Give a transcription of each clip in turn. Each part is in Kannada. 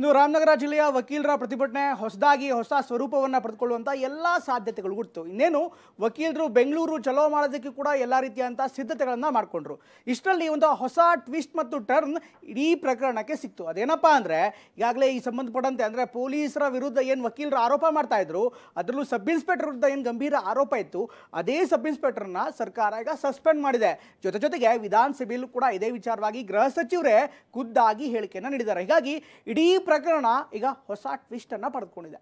ಇನ್ನು ರಾಮನಗರ ಜಿಲ್ಲೆಯ ವಕೀಲರ ಪ್ರತಿಭಟನೆ ಹೊಸ ಸ್ವರೂಪವನ್ನು ಪಡೆದುಕೊಳ್ಳುವಂಥ ಎಲ್ಲ ಸಾಧ್ಯತೆಗಳು ಹುಟ್ಟಿತು. ಇನ್ನೇನು ವಕೀಲರು ಬೆಂಗಳೂರು ಚಲೋ ಮಾಡೋದಕ್ಕೆ ಕೂಡ ಎಲ್ಲ ರೀತಿಯಾದಂಥ ಸಿದ್ಧತೆಗಳನ್ನು ಮಾಡಿಕೊಂಡ್ರು. ಇಷ್ಟರಲ್ಲಿ ಒಂದು ಹೊಸ ಟ್ವಿಸ್ಟ್ ಮತ್ತು ಟರ್ನ್ ಇಡೀ ಪ್ರಕರಣಕ್ಕೆ ಸಿಕ್ತು. ಅದೇನಪ್ಪ ಅಂದರೆ, ಈಗಾಗಲೇ ಈ ಸಂಬಂಧಪಟ್ಟಂತೆ ಅಂದರೆ ಪೊಲೀಸರ ವಿರುದ್ಧ ಏನು ವಕೀಲರು ಆರೋಪ ಮಾಡ್ತಾ ಇದ್ರು, ಅದರಲ್ಲೂ ಸಬ್ ಇನ್ಸ್ಪೆಕ್ಟರ್ ವಿರುದ್ಧ ಏನು ಗಂಭೀರ ಆರೋಪ ಇತ್ತು, ಅದೇ ಸಬ್ ಇನ್ಸ್ಪೆಕ್ಟರ್ನ ಸರ್ಕಾರ ಈಗ ಸಸ್ಪೆಂಡ್ ಮಾಡಿದೆ. ಜೊತೆಗೆ ವಿಧಾನಸಭೆಯಲ್ಲೂ ಕೂಡ ಇದೇ ವಿಚಾರವಾಗಿ ಗೃಹ ಸಚಿವರೇ ಖುದ್ದಾಗಿ ಹೇಳಿಕೆಯನ್ನು ನೀಡಿದ್ದಾರೆ. ಹೀಗಾಗಿ ಇಡೀ ಪ್ರಕರಣ ಈಗ ಹೊಸ ಟ್ವಿಸ್ಟ್ ಅನ್ನು ಪಡೆದುಕೊಂಡಿದೆ.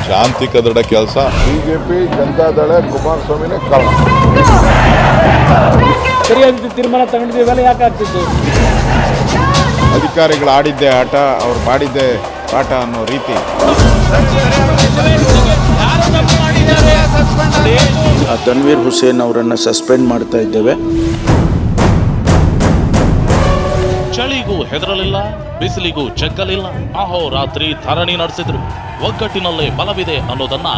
ಶಾಂತಿ ಕದಡ ಕೆಲಸ ಬಿಜೆಪಿ ಜನತಾದಳ ಕುಮಾರಸ್ವಾಮಿನೇ ಕಾರಣ. ಸರಿಯಾದ ತೀರ್ಮಾನ ತಗೊಂಡಿದ್ದೀವಲ್ಲ, ಯಾಕೆ ಆಗ್ತಿತ್ತು? ಅಧಿಕಾರಿಗಳು ಆಡಿದ್ದೆ ಆಟ, ಅವ್ರು ಮಾಡಿದ್ದೆ ಪಾಠ ಅನ್ನೋ ರೀತಿ. ತನ್ವೀರ್ ಹುಸೇನ್ ಅವರನ್ನು ಸಸ್ಪೆಂಡ್ ಮಾಡ್ತಾ ಇದ್ದೇವೆ. ಚಳಿಗೂ ಹೆದರಲಿಲ್ಲ, ಬಿಸಿಲಿಗೂ ಜಗ್ಗಲಿಲ್ಲ. ಅಹೋರಾತ್ರಿ ಧರಣಿ ನಡೆಸಿದ್ರು. ಒಗ್ಗಟ್ಟಿನಲ್ಲೇ ಬಲವಿದೆ ಅನ್ನೋದನ್ನ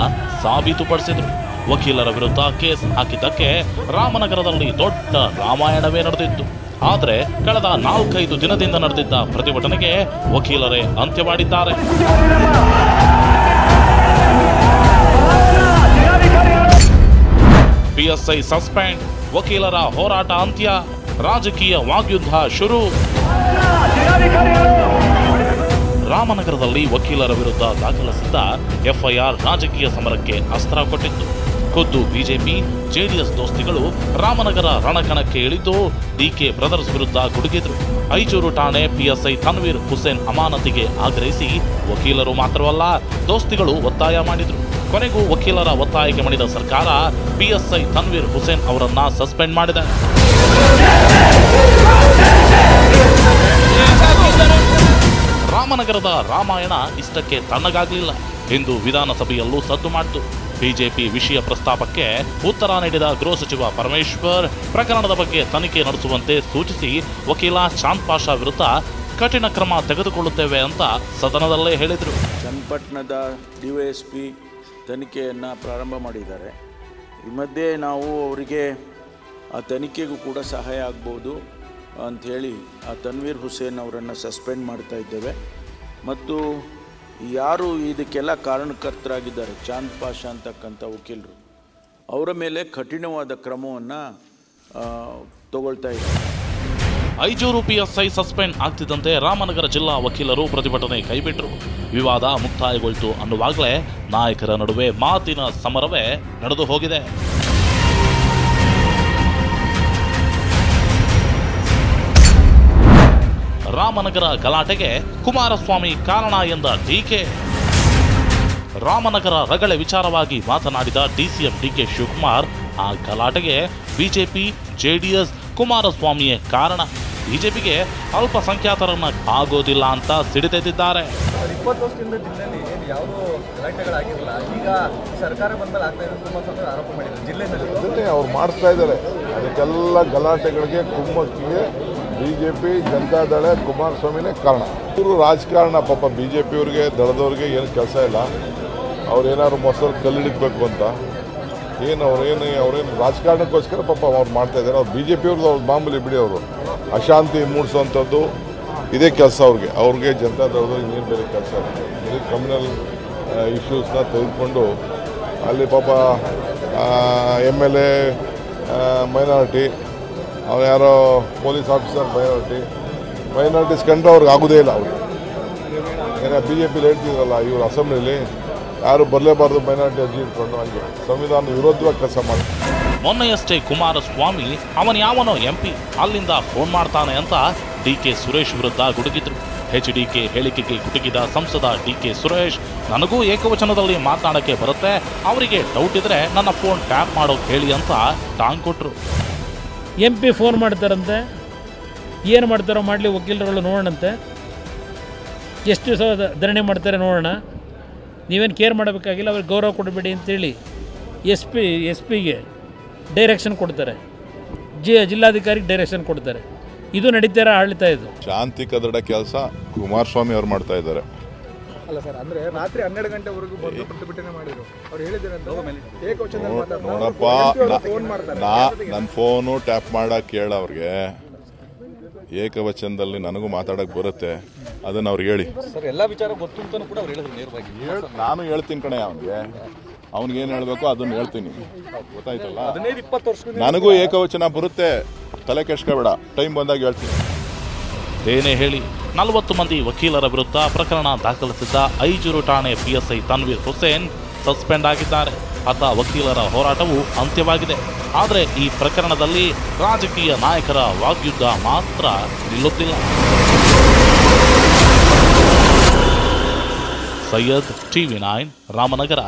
ಸಾಬೀತುಪಡಿಸಿದ್ರು. ವಕೀಲರ ವಿರುದ್ಧ ಕೇಸ್ ಹಾಕಿದ್ದಕ್ಕೆ ರಾಮನಗರದಲ್ಲಿ ದೊಡ್ಡ ರಾಮಾಯಣವೇ ನಡೆದಿತ್ತು. ಆದರೆ ಕಳೆದ 4-5 ದಿನದಿಂದ ನಡೆದಿದ್ದ ಪ್ರತಿಭಟನೆಗೆ ವಕೀಲರೇ ಅಂತ್ಯ ಮಾಡಿದ್ದಾರೆ. ಪಿಎಸ್ಐ ಸಸ್ಪೆಂಡ್, ವಕೀಲರ ಹೋರಾಟ ಅಂತ್ಯ, ರಾಜಕೀಯ ವಾಗ್ಯುದ್ಧ ಶುರು. ರಾಮನಗರದಲ್ಲಿ ವಕೀಲರ ವಿರುದ್ಧ ದಾಖಲಿಸಿದ್ದ ಎಫ್ಐಆರ್ ರಾಜಕೀಯ ಸಮರಕ್ಕೆ ಅಸ್ತ್ರ ಕೊಟ್ಟಿತ್ತು. ಖುದ್ದು ಬಿಜೆಪಿ ಜೆಡಿಎಸ್ ದೋಸ್ತಿಗಳು ರಾಮನಗರ ರಣಕಣಕ್ಕೆ ಇಳಿದು ಡಿಕೆ ಬ್ರದರ್ಸ್ ವಿರುದ್ಧ ಗುಡುಗಿದ್ರು. ಐಚೂರು ಠಾಣೆ ಪಿಎಸ್ಐ ತನ್ವೀರ್ ಹುಸೇನ್ ಅಮಾನತಿಗೆ ಆಗ್ರಹಿಸಿ ವಕೀಲರು ಮಾತ್ರವಲ್ಲ, ದೋಸ್ತಿಗಳು ಒತ್ತಾಯ ಮಾಡಿದ್ರು. ಕೊನೆಗೂ ವಕೀಲರ ಒತ್ತಾಯಕ್ಕೆ ಮಣಿದ ಸರ್ಕಾರ ಪಿಎಸ್ಐ ತನ್ವೀರ್ ಹುಸೇನ್ ಅವರನ್ನ ಸಸ್ಪೆಂಡ್ ಮಾಡಿದೆ. ರಾಮನಗರದ ರಾಮಾಯಣ ಇಷ್ಟಕ್ಕೆ ತಣ್ಣಗಾಗಲಿಲ್ಲ. ಇಂದು ವಿಧಾನಸಭೆಯಲ್ಲೂ ಸದ್ದು ಮಾಡಿತು. ಬಿಜೆಪಿ ವಿಷಯ ಪ್ರಸ್ತಾಪಕ್ಕೆ ಉತ್ತರ ನೀಡಿದ ಗೃಹ ಸಚಿವ ಪರಮೇಶ್ವರ್ ಪ್ರಕರಣದ ಬಗ್ಗೆ ತನಿಖೆ ನಡೆಸುವಂತೆ ಸೂಚಿಸಿ ವಕೀಲ ಚಾಂದ್ ಪಾಷಾ ವಿರುದ್ಧ ಕಠಿಣ ಕ್ರಮ ತೆಗೆದುಕೊಳ್ಳುತ್ತೇವೆ ಅಂತ ಸದನದಲ್ಲೇ ಹೇಳಿದರು. ಚನ್ನಪಟ್ಟಣದ ಡಿವೈಎಸ್ಪಿ ತನಿಖೆಯನ್ನು ಪ್ರಾರಂಭ ಮಾಡಿದ್ದಾರೆ. ಈ ಮಧ್ಯೆ ನಾವು ಅವರಿಗೆ ಆ ತನಿಖೆಗೂ ಕೂಡ ಸಹಾಯ ಆಗ್ಬೋದು ಅಂಥೇಳಿ ಆ ತನ್ವೀರ್ ಹುಸೇನ್ ಅವರನ್ನು ಸಸ್ಪೆಂಡ್ ಮಾಡ್ತಾ ಇದ್ದೇವೆ. ಮತ್ತು ಯಾರು ಇದಕ್ಕೆಲ್ಲ ಕಾರಣಕರ್ತರಾಗಿದ್ದಾರೆ, ಚಾಂದ್ ಪಾಷಾ ಅಂತಕ್ಕಂಥ ವಕೀಲರು, ಅವರ ಮೇಲೆ ಕಠಿಣವಾದ ಕ್ರಮವನ್ನು ತಗೊಳ್ತಾ ಇದ್ದಾರೆ. ಐಜೂರು ಪಿಎಸ್ಐ ಸಸ್ಪೆಂಡ್ ಆಗ್ತಿದ್ದಂತೆ ರಾಮನಗರ ಜಿಲ್ಲಾ ವಕೀಲರು ಪ್ರತಿಭಟನೆ ಕೈಬಿಟ್ಟರು. ವಿವಾದ ಮುಕ್ತಾಯಗೊಳ್ತು ಅನ್ನುವಾಗಲೇ ನಾಯಕರ ನಡುವೆ ಮಾತಿನ ಸಮರವೇ ನಡೆದು ಹೋಗಿದೆ. ರಾಮನಗರ ಗಲಾಟೆಗೆ ಕುಮಾರಸ್ವಾಮಿ ಕಾರಣ ಎಂದ ಡಿಕೆ. ರಾಮನಗರ ರಗಳೆ ವಿಚಾರವಾಗಿ ಮಾತನಾಡಿದ ಡಿಸಿಎಂ ಡಿಕೆ ಶಿವಕುಮಾರ್, ಆ ಗಲಾಟೆಗೆ ಬಿಜೆಪಿ ಜೆಡಿಎಸ್ ಕುಮಾರಸ್ವಾಮಿಯೇ ಕಾರಣ, ಬಿಜೆಪಿಗೆ ಅಲ್ಪಸಂಖ್ಯಾತರನ್ನ ಆಗೋದಿಲ್ಲ ಅಂತ ಸಿಡಿದೆದ್ದಿದ್ದಾರೆ. 20 ವರ್ಷದಿಂದ ಜಿಲ್ಲೆಯಲ್ಲಿ ಯಾವುದೋ ಗಲಾಟೆಗಳಾಗಿರಲಿಲ್ಲ, ಈಗ ಸರ್ಕಾರ ಬಂದಲ್ಲಿ ಆಗ್ತಾ ಇದೆ ಕುಮಾರಸ್ವಾಮಿ ಆರೋಪ ಮಾಡಿದ್ದಾರೆ ಜಿಲ್ಲೆಯಲ್ಲಿ. ಅವ್ರು ಮಾಡ್ತಾ ಇದ್ದಾರೆ ಅದಕ್ಕೆಲ್ಲ ಗಲಾಟೆಗಳಿಗೆ, ಕುಮ್ಮಕ್ಕಿಗೆ ಬಿಜೆಪಿ ಜನತಾದಳ ಕುಮಾರಸ್ವಾಮಿನೇ ಕಾರಣ. ಇವರು ರಾಜಕಾರಣ, ಪಾಪ ಬಿಜೆಪಿಯವ್ರಿಗೆ ದಳದವ್ರಿಗೆ ಏನು ಕೆಲಸ ಇಲ್ಲ. ಅವ್ರೇನಾದ್ರು ಮೊಸರು ಕಲ್ಲಿಡಬೇಕು ಅಂತ ಅವ್ರೇನು ರಾಜಕಾರಣಕ್ಕೋಸ್ಕರ ಪಾಪ ಅವ್ರು ಮಾಡ್ತಾ ಇದ್ದಾರೆ. ಅವ್ರು ಬಿಜೆಪಿಯವ್ರದ್ದು ಅವ್ರು ಮಾಮೂಲಿ ಬಿಡಿ, ಅವರು ಅಶಾಂತಿ ಮೂಡಿಸುವಂಥದ್ದು ಇದೇ ಕೆಲಸ ಅವ್ರಿಗೆ ಜನತಾದಳದವ್ರಿಗೆ ಇನ್ನೇನು ಬೇರೆ ಕೆಲಸ ಇರುತ್ತೆ. ಇದು ಕಮ್ಯುನಲ್ ಇಶ್ಯೂಸ್ನ ತೆಗೆದುಕೊಂಡು ಅಲ್ಲಿ ಪಾಪ MLA ಮೈನಾರಿಟಿ, ಅವ್ರು ಯಾರೋ ಪೊಲೀಸ್ ಆಫೀಸರ್ ಮೈನಾರಿಟೀಸ್ ಕಂಡ್ರೆ ಅವ್ರಿಗೆ ಆಗೋದೇ ಇಲ್ಲ. ಅವ್ರಿಗೆ ಏನೋ BJPಲಿ ಹೇಳ್ತಿದ್ರಲ್ಲ, ಇವರು ಅಸೆಂಬ್ಲಿಲಿ ಯಾರು ಬರಲೇಬಾರ್ದು ಮೈನಾರಿಟಿ ಅರ್ಜಿ ಇಟ್ಕೊಂಡು, ಹಂಗೆ ಸಂವಿಧಾನ ವಿರೋಧವಾಗಿ ಕೆಲಸ ಮಾಡಿ. ಮೊನ್ನೆಯಷ್ಟೇ ಕುಮಾರಸ್ವಾಮಿ ಅವನು ಯಾವನೋ MP ಅಲ್ಲಿಂದ ಫೋನ್ ಮಾಡ್ತಾನೆ ಅಂತ ಡಿಕೆ ಸುರೇಶ್ ವಿರುದ್ಧ ಗುಡುಗಿದ್ರು. HDK ಹೇಳಿಕೆಗೆ ಗುಡುಗಿದ ಸಂಸದ ಡಿಕೆ ಸುರೇಶ್, ನನಗೂ ಏಕವಚನದಲ್ಲಿ ಮಾತನಾಡಕ್ಕೆ ಬರುತ್ತೆ, ಅವರಿಗೆ ಡೌಟ್ ಇದ್ರೆ ನನ್ನ ಫೋನ್ ಟ್ಯಾಪ್ ಮಾಡೋಕೆ ಹೇಳಿ ಅಂತ ಟಾಂಗ್ ಕೊಟ್ರು. MP ಫೋನ್ ಮಾಡ್ತಾರಂತೆ, ಏನು ಮಾಡ್ತಾರೋ ಮಾಡಲಿ, ವಕೀಲರುಗಳು ನೋಡೋಣಂತೆ, ಎಷ್ಟು ದಿವಸ ಧರಣಿ ಮಾಡ್ತಾರೆ ನೋಡೋಣ, ನೀವೇನು ಕೇರ್ ಮಾಡಬೇಕಾಗಿಲ್ಲ, ಅವ್ರಿಗೆ ಗೌರವ ಕೊಡಬೇಡಿ ಅಂತೇಳಿ ಎಸ್ ಪಿಗೆ ಡೈರೆಕ್ಷನ್ ಕೊಡ್ತಾರೆ, ಜಿಲ್ಲಾಧಿಕಾರಿಗೆ ಡೈರೆಕ್ಷನ್ ಕೊಡ್ತಾರೆ. ಇದು ನಡೀತಾರ ಆಡಳಿತ. ಇದು ಶಾಂತಿ ಕದಡ ಕೆಲಸ ಕುಮಾರಸ್ವಾಮಿ ಅವ್ರು ಮಾಡ್ತಾ ಇದ್ದಾರೆ. ಅಲ್ಲ ಸರ್, ಅಂದ್ರೆ ರಾತ್ರಿ 12 ಗಂಟೆವರೆಗೂ ಬಂದು ಪ್ರತಿಭಟನೆ ಮಾಡಿದ್ರು. ಅವ್ರು ಹೇಳಿದ್ರೆ ಏಕವಚನದಲ್ಲಿ ನೋಡಪ್ಪ, ನನ್ನ ಫೋನು ಟ್ಯಾಪ್ ಮಾಡಕ್ಕೆ ಹೇಳ ಅವ್ರಿಗೆ. ಏಕವಚನದಲ್ಲಿ ನನಗೂ ಮಾತಾಡೋಕ್ಕೆ ಬರುತ್ತೆ, ಅದನ್ನು ಅವ್ರಿಗೆ ಹೇಳಿ. ಸರ್ ಎಲ್ಲ ವಿಚಾರ ಗೊತ್ತು ಅಂತಲೂ ಕೂಡ ಅವ್ರು ಹೇಳಿದ್ರು ನೇರವಾಗಿ. ನಾನು ಹೇಳ್ತೀನಿ ಕಣೆ ಅವ್ನಿಗೇನು ಹೇಳಬೇಕು ಅದನ್ನು ಹೇಳ್ತೀನಿ, ಗೊತ್ತಾಯ್ತಲ್ಲ. 15-20 ವರ್ಷದಿಂದ ನನಗೂ ಏಕವಚನ ಬರುತ್ತೆ, ತಲೆ ಕೆಡ್ಸ್ಕೋಬೇಡ, ಟೈಮ್ ಬಂದಾಗ ಹೇಳ್ತೀನಿ. ಏನೇ ಹೇಳಿ 40 ಮಂದಿ ವಕೀಲರ ವಿರುದ್ಧ ಪ್ರಕರಣ ದಾಖಲಿಸಿದ್ದ ಐಜೂರು ಠಾಣೆ PSI ತನ್ವೀರ್ ಹುಸೇನ್ ಸಸ್ಪೆಂಡ್ ಆಗಿದ್ದಾರೆ. ಆತ ವಕೀಲರ ಹೋರಾಟವು ಅಂತ್ಯವಾಗಿದೆ. ಆದರೆ ಈ ಪ್ರಕರಣದಲ್ಲಿ ರಾಜಕೀಯ ನಾಯಕರ ವಾಗ್ಯುದ್ಧ ಮಾತ್ರ ನಿಲ್ಲುತ್ತಿಲ್ಲ. ಸೈಯದ್ TV9 ರಾಮನಗರ.